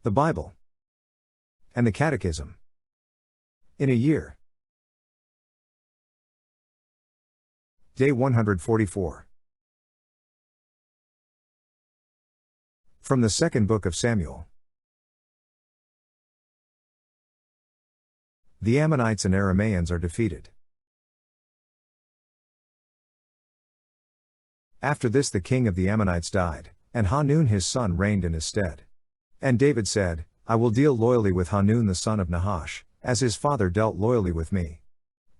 the Bible, and the Catechism. In a year. Day 144. From the second book of Samuel. The Ammonites and Aramaeans are defeated. After this the king of the Ammonites died, and Hanun his son reigned in his stead. And David said, I will deal loyally with Hanun the son of Nahash, as his father dealt loyally with me.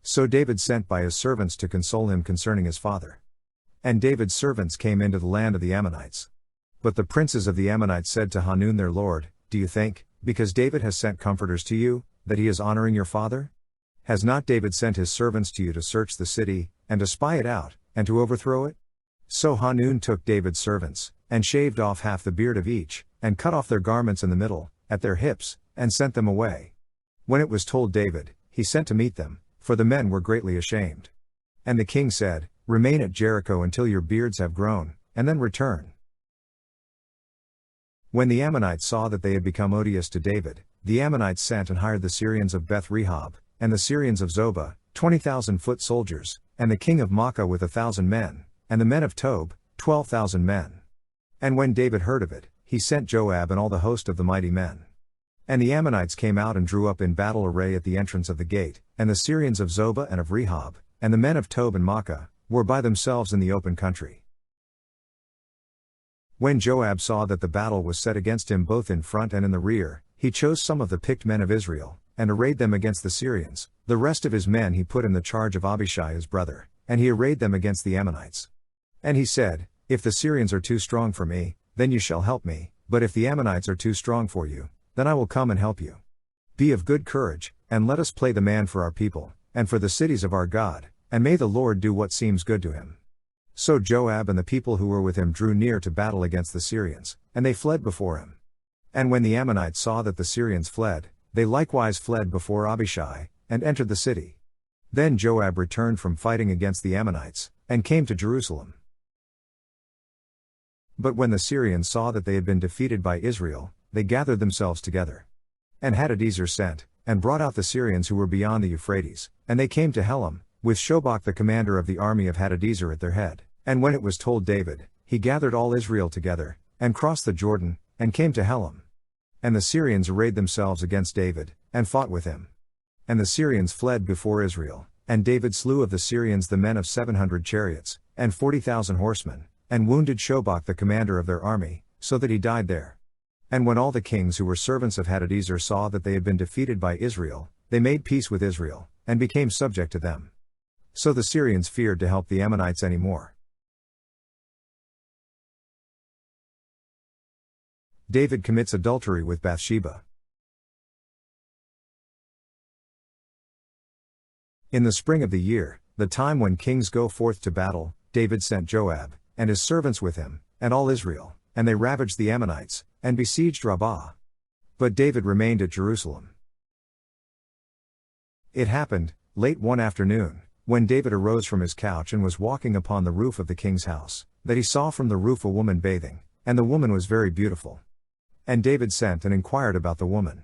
So David sent by his servants to console him concerning his father. And David's servants came into the land of the Ammonites. But the princes of the Ammonites said to Hanun their lord, Do you think, because David has sent comforters to you, that he is honoring your father? Has not David sent his servants to you to search the city, and to spy it out, and to overthrow it? So Hanun took David's servants, and shaved off half the beard of each, and cut off their garments in the middle, at their hips, and sent them away. When it was told David, he sent to meet them, for the men were greatly ashamed. And the king said, Remain at Jericho until your beards have grown, and then return. When the Ammonites saw that they had become odious to David, the Ammonites sent and hired the Syrians of Beth-rehob, and the Syrians of Zobah, 20,000 foot soldiers, and the king of Makkah with 1,000 men, and the men of Tob, 12,000 men. And when David heard of it, he sent Joab and all the host of the mighty men. And the Ammonites came out and drew up in battle array at the entrance of the gate, and the Syrians of Zobah and of Rehob, and the men of Tob and Makkah, were by themselves in the open country. When Joab saw that the battle was set against him both in front and in the rear, he chose some of the picked men of Israel, and arrayed them against the Syrians. The rest of his men he put in the charge of Abishai his brother, and he arrayed them against the Ammonites. And he said, If the Syrians are too strong for me, then you shall help me, but if the Ammonites are too strong for you, then I will come and help you. Be of good courage, and let us play the man for our people, and for the cities of our God, and may the Lord do what seems good to him. So Joab and the people who were with him drew near to battle against the Syrians, and they fled before him. And when the Ammonites saw that the Syrians fled, they likewise fled before Abishai, and entered the city. Then Joab returned from fighting against the Ammonites, and came to Jerusalem. But when the Syrians saw that they had been defeated by Israel, they gathered themselves together. And Hadadezer sent, and brought out the Syrians who were beyond the Euphrates, and they came to Helam, with Shobach the commander of the army of Hadadezer at their head. And when it was told David, he gathered all Israel together, and crossed the Jordan, and came to Helam. And the Syrians arrayed themselves against David, and fought with him. And the Syrians fled before Israel, and David slew of the Syrians the men of 700 chariots, and 40,000 horsemen, and wounded Shobach the commander of their army, so that he died there. And when all the kings who were servants of Hadadezer saw that they had been defeated by Israel, they made peace with Israel, and became subject to them. So the Syrians feared to help the Ammonites any more. David commits adultery with Bathsheba. In the spring of the year, the time when kings go forth to battle, David sent Joab, and his servants with him, and all Israel, and they ravaged the Ammonites, and besieged Rabbah. But David remained at Jerusalem. It happened, late one afternoon, when David arose from his couch and was walking upon the roof of the king's house, that he saw from the roof a woman bathing, and the woman was very beautiful. And David sent and inquired about the woman.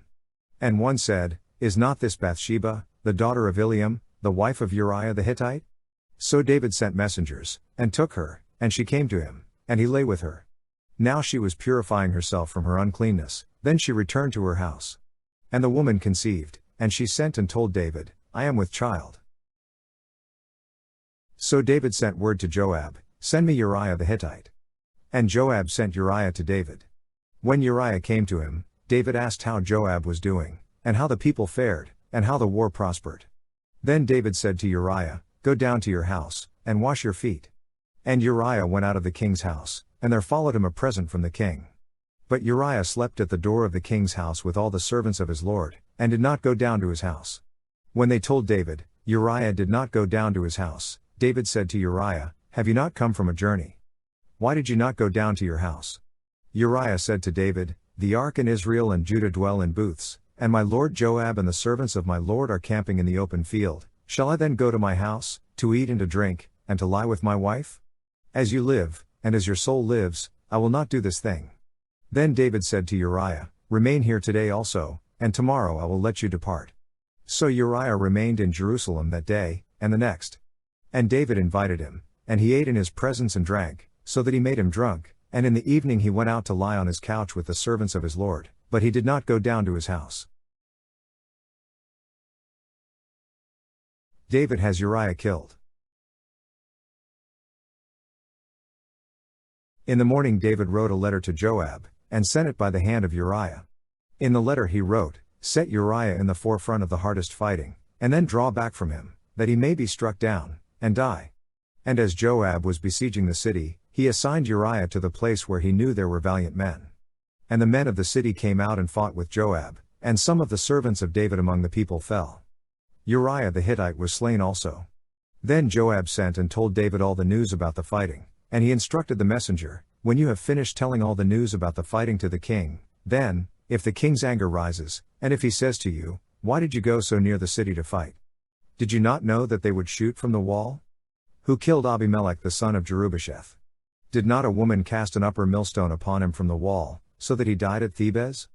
And one said, Is not this Bathsheba, the daughter of Eliam, the wife of Uriah the Hittite? So David sent messengers, and took her, and she came to him, and he lay with her. Now she was purifying herself from her uncleanness, then she returned to her house. And the woman conceived, and she sent and told David, I am with child. So David sent word to Joab, Send me Uriah the Hittite. And Joab sent Uriah to David. When Uriah came to him, David asked how Joab was doing, and how the people fared, and how the war prospered. Then David said to Uriah, Go down to your house, and wash your feet. And Uriah went out of the king's house, and there followed him a present from the king. But Uriah slept at the door of the king's house with all the servants of his lord, and did not go down to his house. When they told David, Uriah did not go down to his house, David said to Uriah, Have you not come from a journey? Why did you not go down to your house? Uriah said to David, The ark and Israel and Judah dwell in booths, and my lord Joab and the servants of my lord are camping in the open field. Shall I then go to my house, to eat and to drink, and to lie with my wife? As you live, and as your soul lives, I will not do this thing. Then David said to Uriah, "Remain here today also, and tomorrow I will let you depart." So Uriah remained in Jerusalem that day, and the next. And David invited him, and he ate in his presence and drank, so that he made him drunk, and in the evening he went out to lie on his couch with the servants of his lord, but he did not go down to his house. David has Uriah killed. In the morning David wrote a letter to Joab, and sent it by the hand of Uriah. In the letter he wrote, "Set Uriah in the forefront of the hardest fighting, and then draw back from him, that he may be struck down, and die." And as Joab was besieging the city, he assigned Uriah to the place where he knew there were valiant men. And the men of the city came out and fought with Joab, and some of the servants of David among the people fell. Uriah the Hittite was slain also. Then Joab sent and told David all the news about the fighting, and he instructed the messenger, "When you have finished telling all the news about the fighting to the king, then, if the king's anger rises, and if he says to you, 'Why did you go so near the city to fight? Did you not know that they would shoot from the wall? Who killed Abimelech the son of Jerubbesheth? Did not a woman cast an upper millstone upon him from the wall, so that he died at Thebez?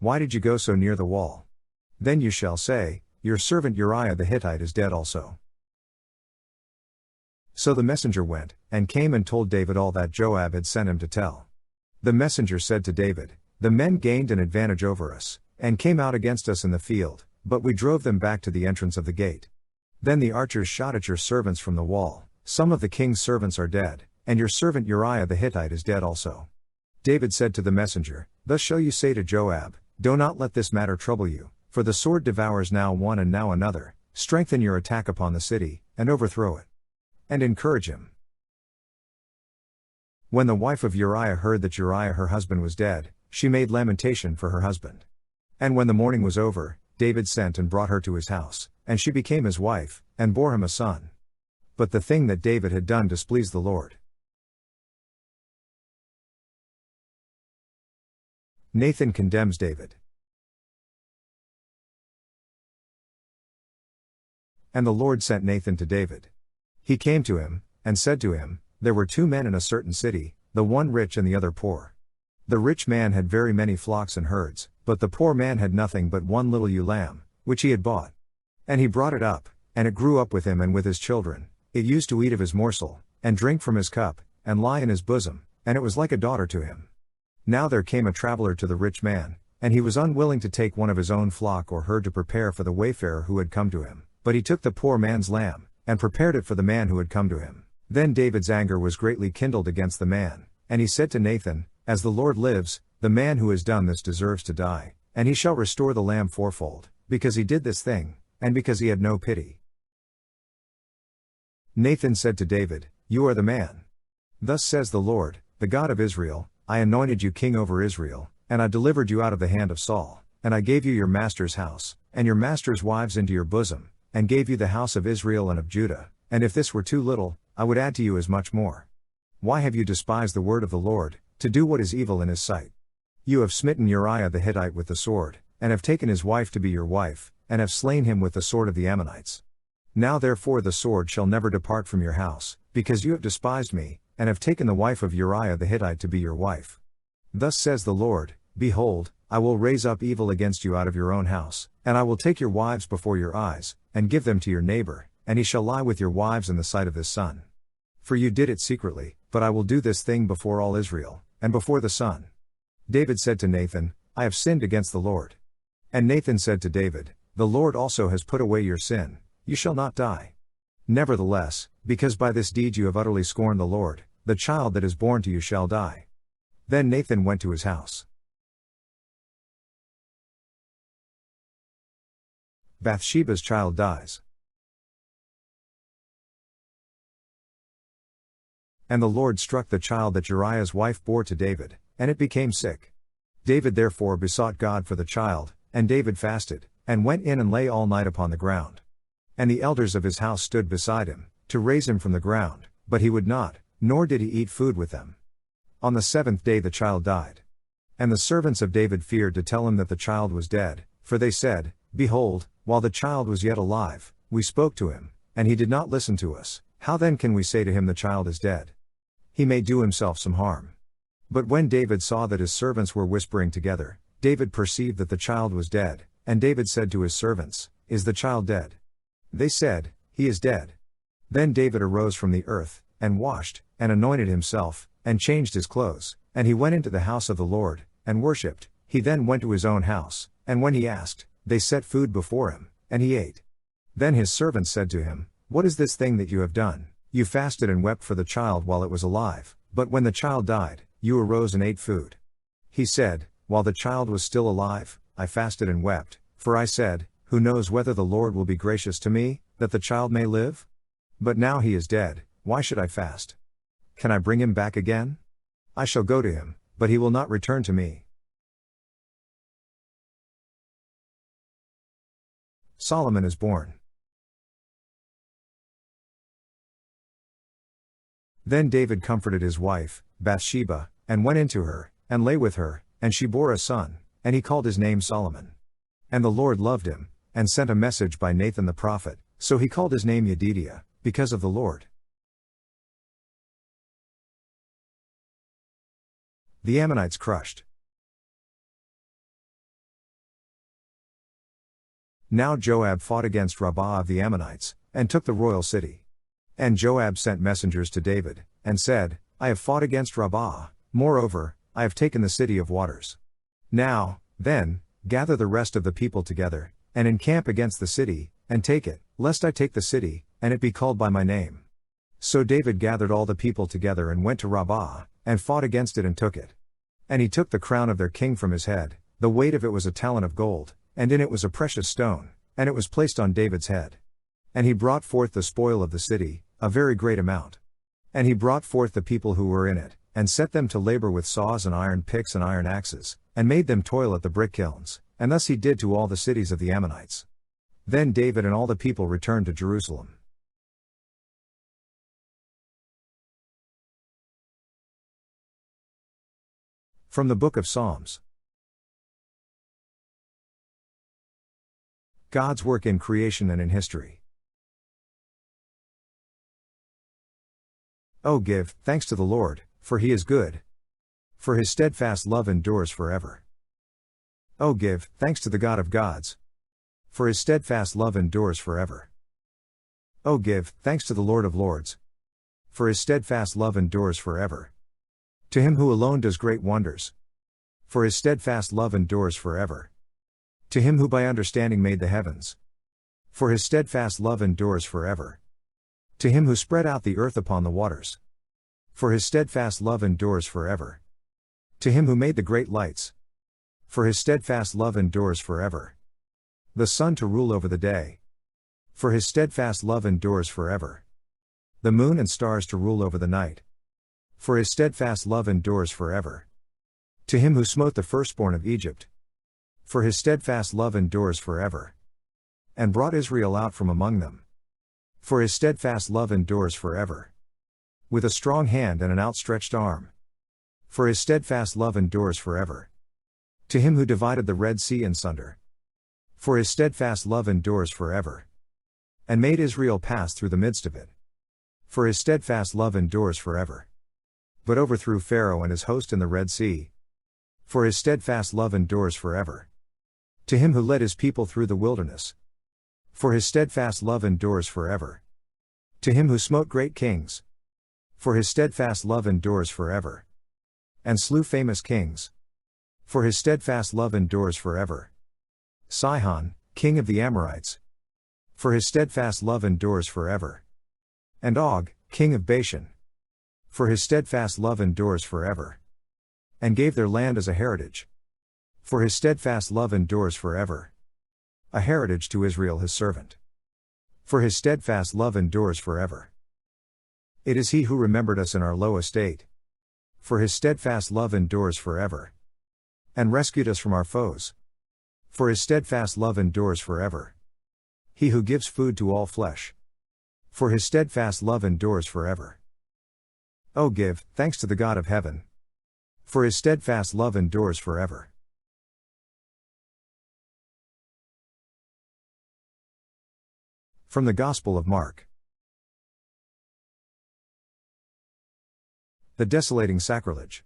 Why did you go so near the wall?' Then you shall say, 'Your servant Uriah the Hittite is dead also.'" So the messenger went, and came and told David all that Joab had sent him to tell. The messenger said to David, "The men gained an advantage over us, and came out against us in the field, but we drove them back to the entrance of the gate. Then the archers shot at your servants from the wall. Some of the king's servants are dead, and your servant Uriah the Hittite is dead also." David said to the messenger, "Thus shall you say to Joab, do not let this matter trouble you, for the sword devours now one and now another. Strengthen your attack upon the city, and overthrow it. And encourage him." When the wife of Uriah heard that Uriah her husband was dead, she made lamentation for her husband. And when the mourning was over, David sent and brought her to his house, and she became his wife, and bore him a son. But the thing that David had done displeased the Lord. Nathan condemns David. And the Lord sent Nathan to David. He came to him, and said to him, "There were two men in a certain city, the one rich and the other poor. The rich man had very many flocks and herds, but the poor man had nothing but one little ewe lamb, which he had bought. And he brought it up, and it grew up with him and with his children. It used to eat of his morsel, and drink from his cup, and lie in his bosom, and it was like a daughter to him. Now there came a traveler to the rich man, and he was unwilling to take one of his own flock or herd to prepare for the wayfarer who had come to him, but he took the poor man's lamb, and prepared it for the man who had come to him. Then David's anger was greatly kindled against the man, and he said to Nathan, 'As the Lord lives, the man who has done this deserves to die, and he shall restore the lamb fourfold, because he did this thing, and because he had no pity.' Nathan said to David, 'You are the man. Thus says the Lord, the God of Israel, I anointed you king over Israel, and I delivered you out of the hand of Saul, and I gave you your master's house, and your master's wives into your bosom, and gave you the house of Israel and of Judah, and if this were too little, I would add to you as much more. Why have you despised the word of the Lord, to do what is evil in his sight? You have smitten Uriah the Hittite with the sword, and have taken his wife to be your wife, and have slain him with the sword of the Ammonites. Now therefore the sword shall never depart from your house, because you have despised me, and have taken the wife of Uriah the Hittite to be your wife. Thus says the Lord, Behold, I will raise up evil against you out of your own house, and I will take your wives before your eyes, and give them to your neighbor, and he shall lie with your wives in the sight of his son. For you did it secretly, but I will do this thing before all Israel, and before the sun. David said to Nathan, I have sinned against the Lord. And Nathan said to David, The Lord also has put away your sin, you shall not die. Nevertheless, because by this deed you have utterly scorned the Lord, the child that is born to you shall die. Then Nathan went to his house. Bathsheba's child dies. And the Lord struck the child that Uriah's wife bore to David, and it became sick. David therefore besought God for the child, and David fasted, and went in and lay all night upon the ground. And the elders of his house stood beside him, to raise him from the ground, but he would not, nor did he eat food with them. On the 7th day the child died. And the servants of David feared to tell him that the child was dead, for they said, Behold, while the child was yet alive, we spoke to him, and he did not listen to us. How then can we say to him the child is dead? He may do himself some harm. But when David saw that his servants were whispering together, David perceived that the child was dead, and David said to his servants, "Is the child dead?" They said, "He is dead." Then David arose from the earth, and washed, and anointed himself, and changed his clothes, and he went into the house of the Lord, and worshipped. He then went to his own house, and when he asked, they set food before him, and he ate. Then his servants said to him, "What is this thing that you have done? You fasted and wept for the child while it was alive, but when the child died, you arose and ate food." He said, "While the child was still alive, I fasted and wept, for I said, who knows whether the Lord will be gracious to me, that the child may live? But now he is dead, why should I fast? Can I bring him back again? I shall go to him, but he will not return to me." Solomon is born. Then David comforted his wife, Bathsheba, and went into her, and lay with her, and she bore a son, and he called his name Solomon. And the Lord loved him, and sent a message by Nathan the prophet, so he called his name Yedidiah, because of the Lord. The Ammonites crushed. Now Joab fought against Rabbah of the Ammonites, and took the royal city. And Joab sent messengers to David, and said, "I have fought against Rabbah, moreover, I have taken the city of waters. Now, then, gather the rest of the people together, and encamp against the city, and take it, lest I take the city, and it be called by my name." So David gathered all the people together and went to Rabbah, and fought against it and took it. And he took the crown of their king from his head, the weight of it was a talent of gold, and in it was a precious stone, and it was placed on David's head. And he brought forth the spoil of the city, a very great amount. And he brought forth the people who were in it, and set them to labor with saws and iron picks and iron axes, and made them toil at the brick kilns, and thus he did to all the cities of the Ammonites. Then David and all the people returned to Jerusalem. From the Book of Psalms. God's work in creation and in history. Oh, give thanks to the Lord, for he is good. For his steadfast love endures forever. Oh, give thanks to the God of gods. For his steadfast love endures forever. Oh, give thanks to the Lord of lords. For his steadfast love endures forever. To him who alone does great wonders. For his steadfast love endures forever. To him who by understanding made the heavens. For his steadfast love endures forever. To him who spread out the earth upon the waters. For his steadfast love endures forever. To him who made the great lights. For his steadfast love endures forever. The sun to rule over the day. For his steadfast love endures forever. The moon and stars to rule over the night. For his steadfast love endures forever. To him who smote the firstborn of Egypt. For his steadfast love endures forever. And brought Israel out from among them. For his steadfast love endures forever. With a strong hand and an outstretched arm. For his steadfast love endures forever. To him who divided the Red Sea in sunder. For his steadfast love endures forever. And made Israel pass through the midst of it. For his steadfast love endures forever. But overthrew Pharaoh and his host in the Red Sea. For his steadfast love endures forever. To him who led his people through the wilderness. For his steadfast love endures forever. To him who smote great kings. For his steadfast love endures forever. And slew famous kings. For his steadfast love endures forever. Sihon, king of the Amorites. For his steadfast love endures forever. And Og, king of Bashan. For his steadfast love endures forever. And gave their land as a heritage. For his steadfast love endures forever. A heritage to Israel his servant. For his steadfast love endures forever. It is he who remembered us in our low estate. For his steadfast love endures forever. And rescued us from our foes. For his steadfast love endures forever. He who gives food to all flesh. For his steadfast love endures forever. Oh, give thanks to the God of heaven. For his steadfast love endures forever. From the Gospel of Mark. The desolating sacrilege.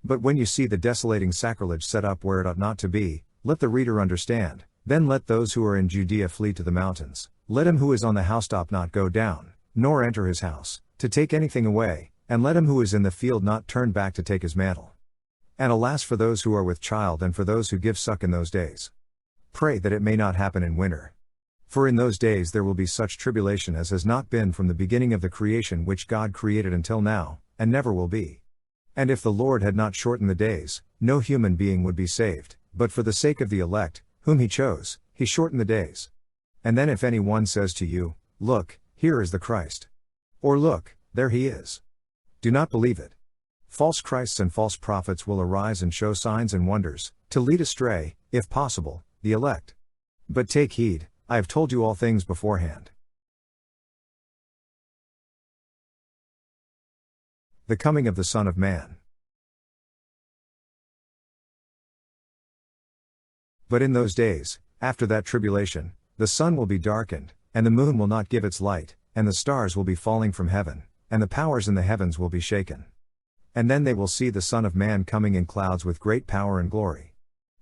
But when you see the desolating sacrilege set up where it ought not to be, let the reader understand. Then let those who are in Judea flee to the mountains. Let him who is on the housetop not go down, nor enter his house, to take anything away, and let him who is in the field not turn back to take his mantle. And alas for those who are with child and for those who give suck in those days. Pray that it may not happen in winter. For in those days there will be such tribulation as has not been from the beginning of the creation which God created until now, and never will be. And if the Lord had not shortened the days, no human being would be saved, but for the sake of the elect, whom he chose, he shortened the days. And then if any one says to you, Look, here is the Christ. Or look, there he is. Do not believe it. False Christs and false prophets will arise and show signs and wonders, to lead astray, if possible, the elect. But take heed, I have told you all things beforehand. The coming of the Son of Man. But in those days, after that tribulation, the sun will be darkened, and the moon will not give its light, and the stars will be falling from heaven, and the powers in the heavens will be shaken. And then they will see the Son of Man coming in clouds with great power and glory.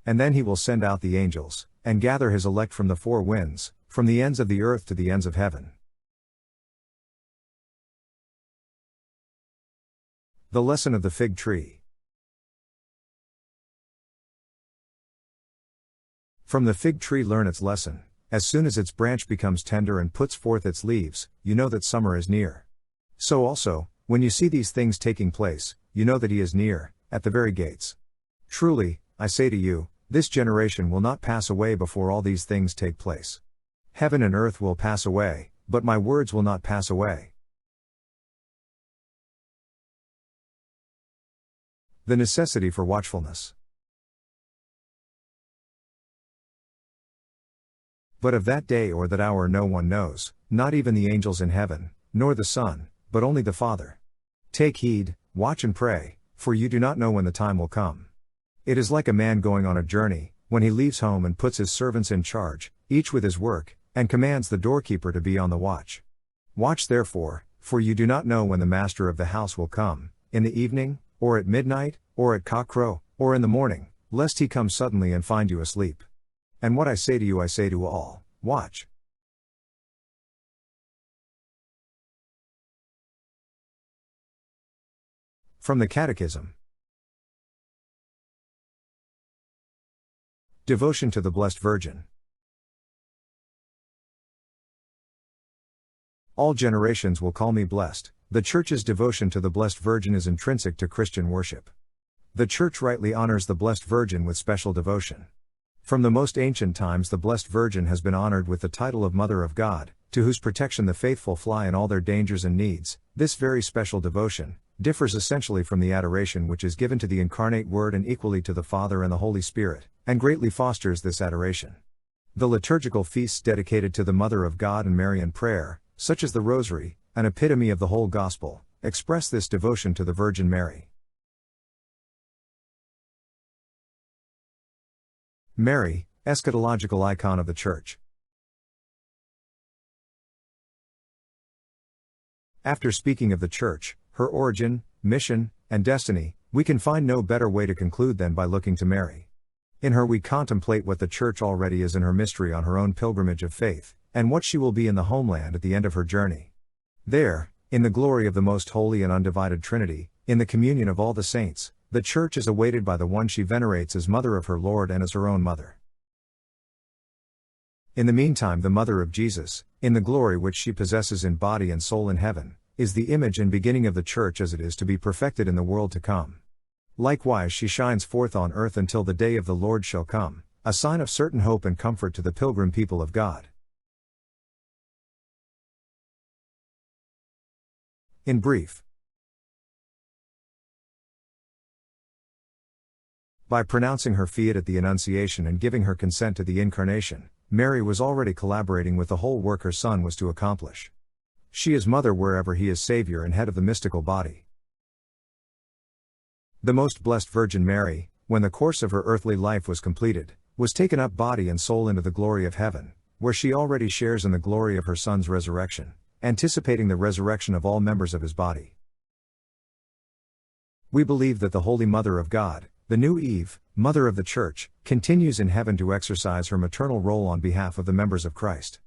And then he will send out the angels, and gather his elect from the four winds, from the ends of the earth to the ends of heaven. The lesson of the fig tree. From the fig tree learn its lesson. As soon as its branch becomes tender and puts forth its leaves, you know that summer is near. So also, when you see these things taking place, you know that he is near, at the very gates. Truly, I say to you, this generation will not pass away before all these things take place. Heaven and earth will pass away, but my words will not pass away. The necessity for watchfulness. But of that day or that hour no one knows, not even the angels in heaven, nor the Son, but only the Father. Take heed, watch and pray, for you do not know when the time will come. It is like a man going on a journey, when he leaves home and puts his servants in charge, each with his work, and commands the doorkeeper to be on the watch. Watch therefore, for you do not know when the master of the house will come, in the evening, or at midnight, or at cockcrow, or in the morning, lest he come suddenly and find you asleep. And what I say to you I say to all, watch. From the Catechism. Devotion to the Blessed Virgin. All generations will call me blessed. The Church's devotion to the Blessed Virgin is intrinsic to Christian worship. The Church rightly honors the Blessed Virgin with special devotion. From the most ancient times the Blessed Virgin has been honored with the title of Mother of God, to whose protection the faithful fly in all their dangers and needs. This very special devotion differs essentially from the adoration which is given to the incarnate Word and equally to the Father and the Holy Spirit, and greatly fosters this adoration. The liturgical feasts dedicated to the Mother of God and Marian prayer, such as the Rosary, an epitome of the whole Gospel, express this devotion to the Virgin Mary. Mary, eschatological icon of the Church. After speaking of the Church, her origin, mission, and destiny, we can find no better way to conclude than by looking to Mary. In her we contemplate what the Church already is in her mystery on her own pilgrimage of faith, and what she will be in the homeland at the end of her journey. There, in the glory of the most holy and undivided Trinity, in the communion of all the saints, the Church is awaited by the one she venerates as mother of her Lord and as her own mother. In the meantime the mother of Jesus, in the glory which she possesses in body and soul in heaven, is the image and beginning of the Church as it is to be perfected in the world to come. Likewise she shines forth on earth until the day of the Lord shall come, a sign of certain hope and comfort to the pilgrim people of God. In brief, by pronouncing her fiat at the Annunciation and giving her consent to the Incarnation, Mary was already collaborating with the whole work her Son was to accomplish. She is mother wherever he is Savior and head of the mystical body. The most blessed Virgin Mary, when the course of her earthly life was completed, was taken up body and soul into the glory of heaven, where she already shares in the glory of her Son's resurrection, anticipating the resurrection of all members of his body. We believe that the Holy Mother of God, the new Eve, Mother of the Church, continues in heaven to exercise her maternal role on behalf of the members of Christ.